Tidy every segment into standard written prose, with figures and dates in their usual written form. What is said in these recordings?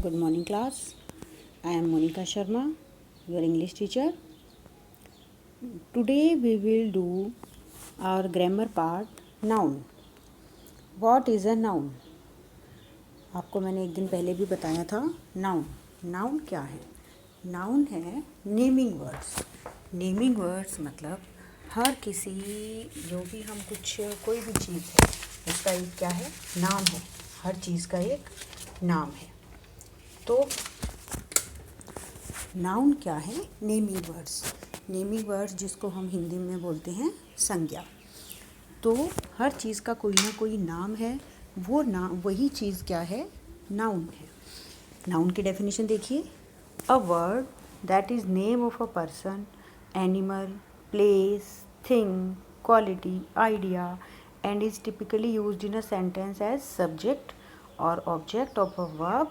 Good morning class. I am Monica Sharma, your English teacher. Today we will do our grammar part noun. What is a noun? आपको मैंने एक दिन पहले भी बताया था नाउन. नाउन क्या है? नाउन है नेमिंग वर्ड्स. नेमिंग वर्ड्स मतलब हर किसी जो भी हम कुछ कोई भी चीज़ है उसका एक क्या है? नाम है. हर चीज़ का एक नाम है. तो नाउन क्या है? Naming words. नेमिंग वर्ड्स जिसको हम हिंदी में बोलते हैं संज्ञा. तो हर चीज़ का कोई ना कोई नाम है. वो नाम वही चीज़ क्या है? नाउन है. नाउन की डेफिनेशन देखिए. A word that is name of a person, animal, place, thing, quality, idea and is typically used in a sentence as subject or object of a verb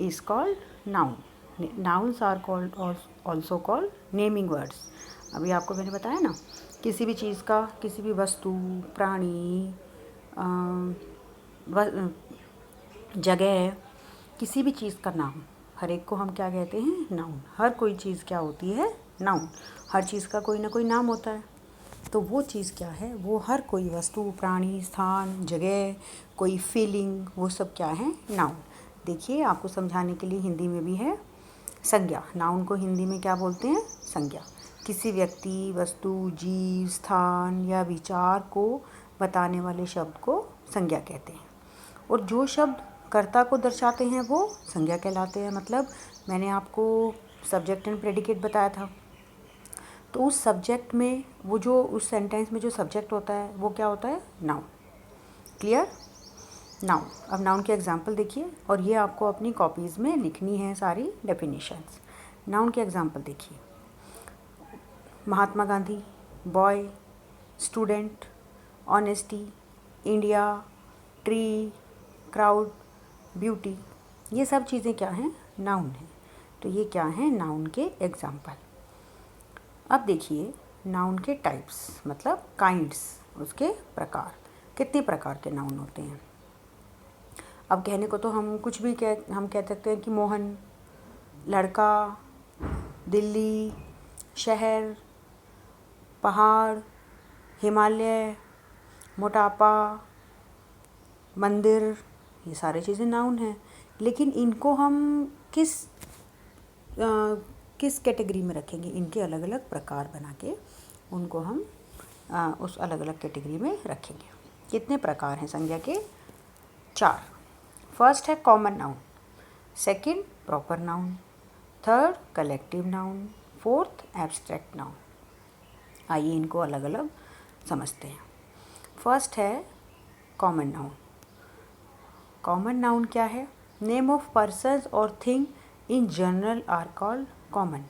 is called noun. Nouns are called also called naming words. अभी आपको मैंने बताया ना, किसी भी चीज़ का, किसी भी वस्तु, प्राणी, जगह, किसी भी चीज़ का नाम, हर एक को हम क्या कहते हैं? नाउन. हर कोई चीज़ क्या होती है? नाउन. हर चीज़ का कोई ना कोई नाम होता है. तो वो चीज़ क्या है? वो हर कोई वस्तु, प्राणी, स्थान, जगह, कोई फीलिंग, वो सब क्या है? नाउन. देखिए आपको समझाने के लिए हिंदी में भी है संज्ञा. नाउन को हिंदी में क्या बोलते हैं? संज्ञा. किसी व्यक्ति, वस्तु, जीव, स्थान या विचार को बताने वाले शब्द को संज्ञा कहते हैं. और जो शब्द कर्ता को दर्शाते हैं वो संज्ञा कहलाते हैं. मतलब मैंने आपको सब्जेक्ट एंड प्रेडिकेट बताया था. तो उस सब्जेक्ट में वो जो उस सेंटेंस में जो सब्जेक्ट होता है वो क्या होता है? नाउन. क्लियर? नाउन. अब नाउन के एग्जांपल देखिए, और ये आपको अपनी कॉपीज़ में लिखनी है सारी डेफिनेशंस. नाउन के एग्जांपल देखिए. Mahatma Gandhi, boy, student, honesty, India, tree, crowd, beauty. ये सब चीज़ें क्या हैं? नाउन हैं. तो ये क्या हैं? नाउन के एग्जांपल. अब देखिए नाउन के टाइप्स मतलब काइंड्स, उसके प्रकार. कितने प्रकार के नाउन होते हैं? अब कहने को तो हम कुछ भी हम कह सकते हैं कि मोहन, लड़का, दिल्ली, शहर, पहाड़, हिमालय, मोटापा, मंदिर, ये सारी चीज़ें नाउन हैं. लेकिन इनको हम किस कैटेगरी में रखेंगे? इनके अलग अलग प्रकार बना के उनको हम उस अलग अलग कैटेगरी में रखेंगे. कितने प्रकार हैं संज्ञा के? 4. फर्स्ट है common noun, second proper noun, third collective noun, fourth abstract noun. आइए इनको अलग अलग समझते हैं. फर्स्ट है कॉमन नाउन. कॉमन नाउन क्या है? नेम ऑफ पर्सन्स और thing in general R called common.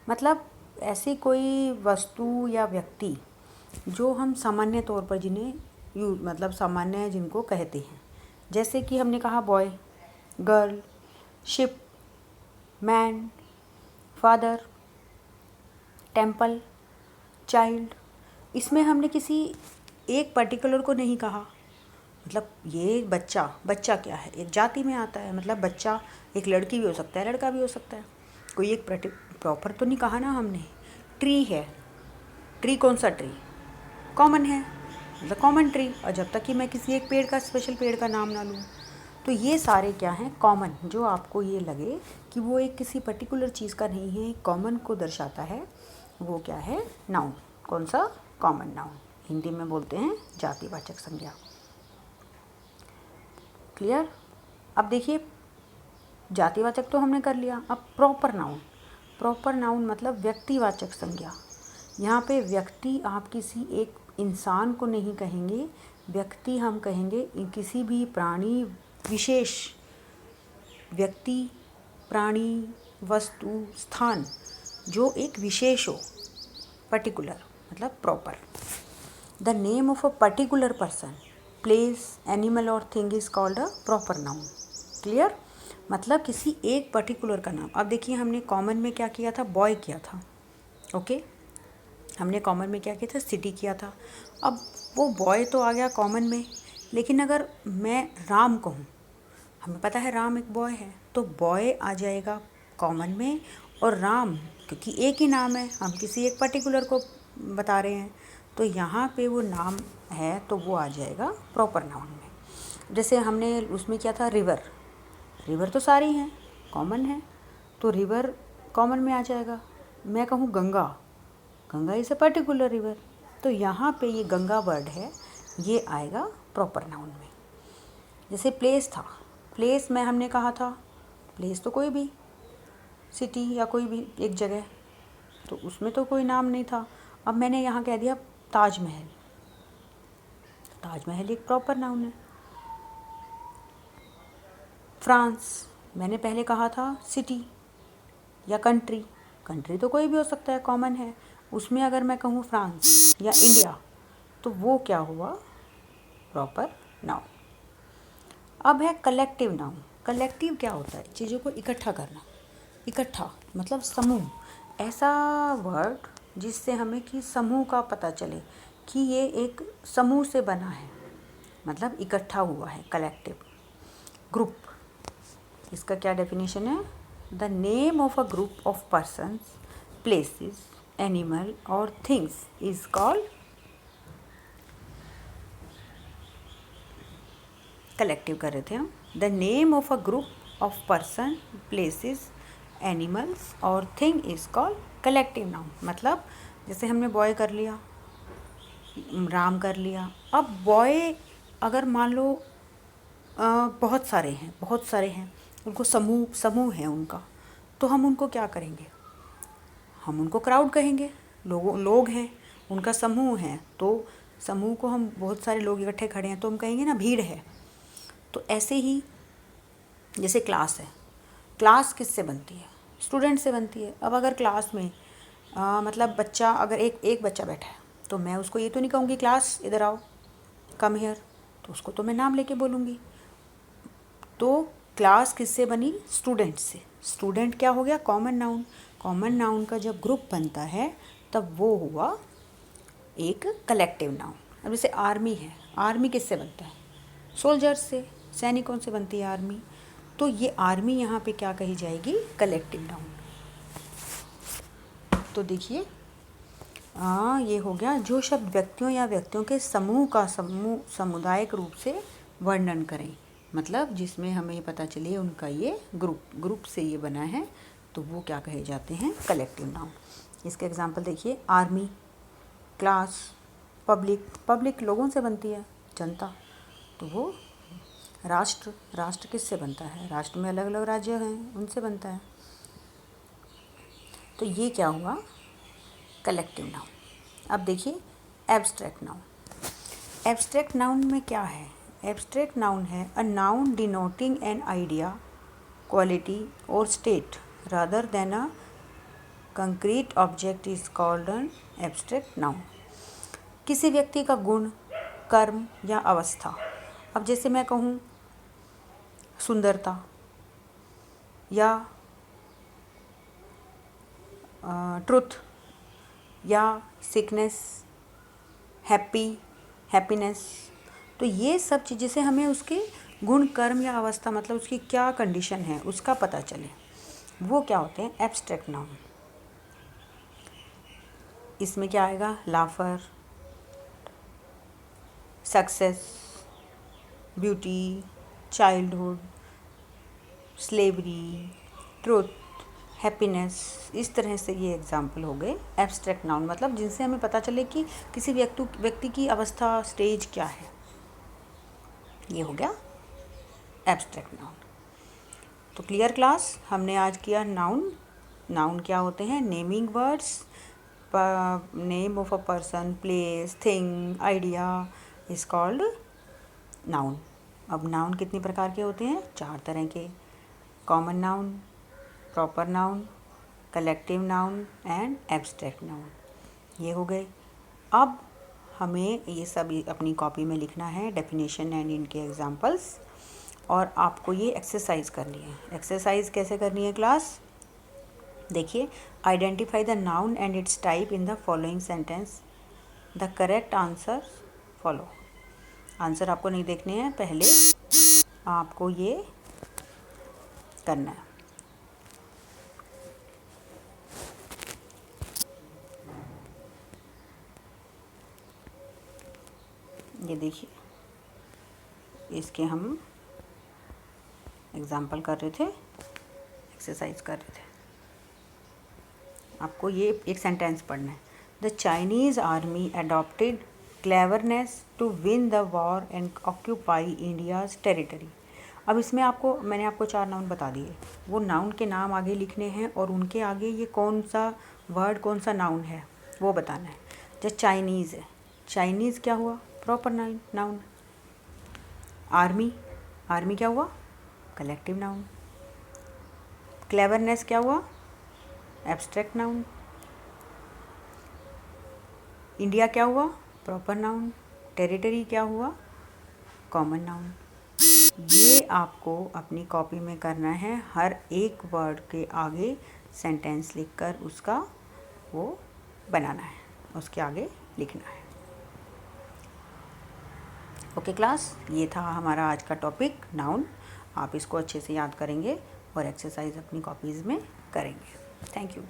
मतलब ऐसी कोई वस्तु या व्यक्ति जो हम सामान्य तौर पर जिन्हें मतलब सामान्य जिनको कहते हैं. जैसे कि हमने कहा boy, girl, ship, man, father, temple, child. इसमें हमने किसी एक पर्टिकुलर को नहीं कहा. मतलब ये बच्चा क्या है? एक जाति में आता है. मतलब बच्चा एक लड़की भी हो सकता है, लड़का भी हो सकता है. कोई एक प्रॉपर तो नहीं कहा ना हमने. ट्री है, ट्री कौन सा ट्री? कॉमन है, मतलब कॉमन ट्री. और जब तक कि मैं किसी एक पेड़ का, स्पेशल पेड़ का नाम ना लूँ. तो ये सारे क्या हैं? कॉमन. जो आपको ये लगे कि वो एक किसी पर्टिकुलर चीज़ का नहीं है, कॉमन को दर्शाता है, वो क्या है? नाउन. कौन सा? Common noun. हिंदी में बोलते हैं जातिवाचक संज्ञा. क्लियर? अब देखिए जातिवाचक तो हमने कर लिया. अब प्रॉपर नाउन. प्रॉपर नाउन मतलब व्यक्तिवाचक संज्ञा. यहाँ पे व्यक्ति आप किसी एक इंसान को नहीं कहेंगे. व्यक्ति हम कहेंगे किसी भी प्राणी, विशेष व्यक्ति, प्राणी, वस्तु, स्थान जो एक विशेष हो, पर्टिकुलर, मतलब proper. The name of a particular person, place, animal और thing is called a proper noun. Clear? मतलब किसी एक पर्टिकुलर का नाम. अब देखिए हमने कॉमन में क्या किया था? बॉय किया था. ओके. हमने कॉमन में क्या किया था? सिटी किया था. अब वो बॉय तो आ गया कॉमन में. लेकिन अगर मैं राम कहूँ, हमें पता है राम एक बॉय है, तो बॉय आ जाएगा कॉमन में, और राम क्योंकि एक ही नाम है, हम किसी एक पर्टिकुलर को बता रहे हैं, तो यहाँ पे वो नाम है तो वो आ जाएगा प्रॉपर नाउन में। जैसे हमने उसमें क्या था, रिवर, रिवर तो सारी हैं, कॉमन है, तो रिवर कॉमन में आ जाएगा। मैं कहूँ Ganga, Ganga is a particular river, तो यहाँ पे ये गंगा वर्ड है, ये आएगा प्रॉपर नाउन में। जैसे प्लेस था, प्लेस में हमने कहा था, प्लेस तो कोई भी सिटी या कोई भी एक जगह, तो उसमें तो कोई नाम नहीं था। अब मैंने यहाँ कह दिया ताजमहल, ताजमहल एक प्रॉपर नाउन है। फ्रांस, मैंने पहले कहा था सिटी या कंट्री, कंट्री तो कोई भी हो सकता है, कॉमन है, उसमें अगर मैं कहूँ फ्रांस या इंडिया तो वो क्या हुआ, प्रॉपर नाउन। अब है कलेक्टिव नाउन। कलेक्टिव क्या होता है, चीज़ों को इकट्ठा करना, इकट्ठा मतलब समूह, ऐसा वर्ड जिससे हमें कि समूह का पता चले कि ये एक समूह से बना है, मतलब इकट्ठा हुआ है, कलेक्टिव। ग्रुप, इसका क्या डेफिनेशन है, the name of a group of persons, places, animal और थिंग्स इज कॉल्ड कलेक्टिव कर रहे थे हम। The name of a group of person, places, animals और thing is called collective noun. मतलब जैसे हमने बॉय कर लिया, राम कर लिया। अब बॉय अगर मान लो बहुत सारे हैं, बहुत सारे हैं, उनको समूह समूह है उनका, तो हम उनको क्या करेंगे, हम उनको क्राउड कहेंगे, लोग हैं, उनका समूह है, तो समूह को हम बहुत सारे लोग इकट्ठे खड़े हैं तो हम कहेंगे ना भीड़ है। तो ऐसे ही जैसे क्लास है, क्लास किससे बनती है, स्टूडेंट से बनती है। अब अगर क्लास में मतलब बच्चा, अगर एक बच्चा बैठा है तो मैं उसको ये तो नहीं कहूँगी क्लास इधर आओ, कम हियर, तो उसको तो मैं नाम लेके बोलूँगी। तो क्लास किससे बनी, स्टूडेंट से। स्टूडेंट क्या हो गया, कॉमन नाउन। कॉमन नाउन का जब ग्रुप बनता है तब वो हुआ एक कलेक्टिव नाउन। अब जैसे आर्मी है, आर्मी किससे बनता है, सोल्जर्स से, सैनिकों से बनती है आर्मी, तो ये आर्मी यहाँ पे क्या कही जाएगी, कलेक्टिव नाउन। तो देखिए ये हो गया जो शब्द व्यक्तियों या व्यक्तियों के समूह का समुदायिक रूप से वर्णन करें, मतलब जिसमें हमें पता चले उनका ये ग्रुप से ये बना है, तो वो क्या कहे जाते हैं, कलेक्टिव नाउन। इसके एग्जांपल देखिए, आर्मी, क्लास, पब्लिक लोगों से बनती है, जनता, तो वो राष्ट्र किससे बनता है, राष्ट्र में अलग अलग राज्य हैं, उनसे बनता है। तो ये क्या हुआ, कलेक्टिव नाउन। अब देखिए एब्स्ट्रैक्ट नाउन। एब्स्ट्रैक्ट नाउन में क्या है, एब्स्ट्रैक्ट नाउन है a noun denoting an idea, quality और state rather than a concrete object is called an abstract noun. किसी व्यक्ति का गुण, कर्म या अवस्था। अब जैसे मैं कहूँ सुंदरता या ट्रुथ या सिकनेस, हैप्पीनेस, तो ये सब चीज़ें से हमें उसके गुण, कर्म या अवस्था, मतलब उसकी क्या कंडीशन है उसका पता चले, वो क्या होते हैं, एब्स्ट्रैक्ट नाउन। इसमें क्या आएगा, laughter, success, beauty, childhood, slavery, truth, happiness, इस तरह से ये एग्जाम्पल हो गए एब्स्ट्रैक्ट नाउन, मतलब जिनसे हमें पता चले कि किसी व्यक्ति की अवस्था, स्टेज क्या है, ये हो गया एब्स्ट्रैक्ट नाउन। तो क्लियर क्लास, हमने आज किया नाउन क्या होते हैं, naming words, name of a person, place, thing, idea is called noun. अब नाउन कितनी प्रकार के होते हैं, 4 तरह के, common noun, proper noun, collective noun and abstract noun, ये हो गए। अब हमें ये सब अपनी कॉपी में लिखना है, डेफिनेशन एंड इनके एग्जांपल्स, और आपको ये एक्सरसाइज करनी है। एक्सरसाइज कैसे करनी है क्लास, देखिए, identify the noun and it's type in the following sentence, the correct answer follow. Answer आपको नहीं देखने हैं, पहले आपको ये करना है। ये देखिए, इसके हम एग्जाम्पल कर रहे थे, एक्सरसाइज कर रहे थे। आपको ये एक सेंटेंस पढ़ना है। The Chinese army adopted cleverness to win the war and occupy India's territory. अब इसमें मैंने आपको 4 नाउन बता दिए। वो नाउन के नाम आगे लिखने हैं और उनके आगे ये कौन सा वर्ड, कौन सा नाउन है वो बताना है। जैसे चाइनीज़ है, चाइनीज़ क्या हुआ? Proper noun. आर्मी, आर्मी क्या हुआ? Collective noun. क्लेवरनेस क्या हुआ? Abstract noun. इंडिया क्या हुआ? Proper noun. टेरिटरी क्या हुआ? Common noun. ये आपको अपनी कॉपी में करना है। हर एक वर्ड के आगे सेंटेंस लिखकर उसका वो बनाना है, उसके आगे लिखना है। ओके क्लास, ये था हमारा आज का टॉपिक नाउन। आप इसको अच्छे से याद करेंगे और एक्सरसाइज अपनी कॉपीज़ में करेंगे। Thank you.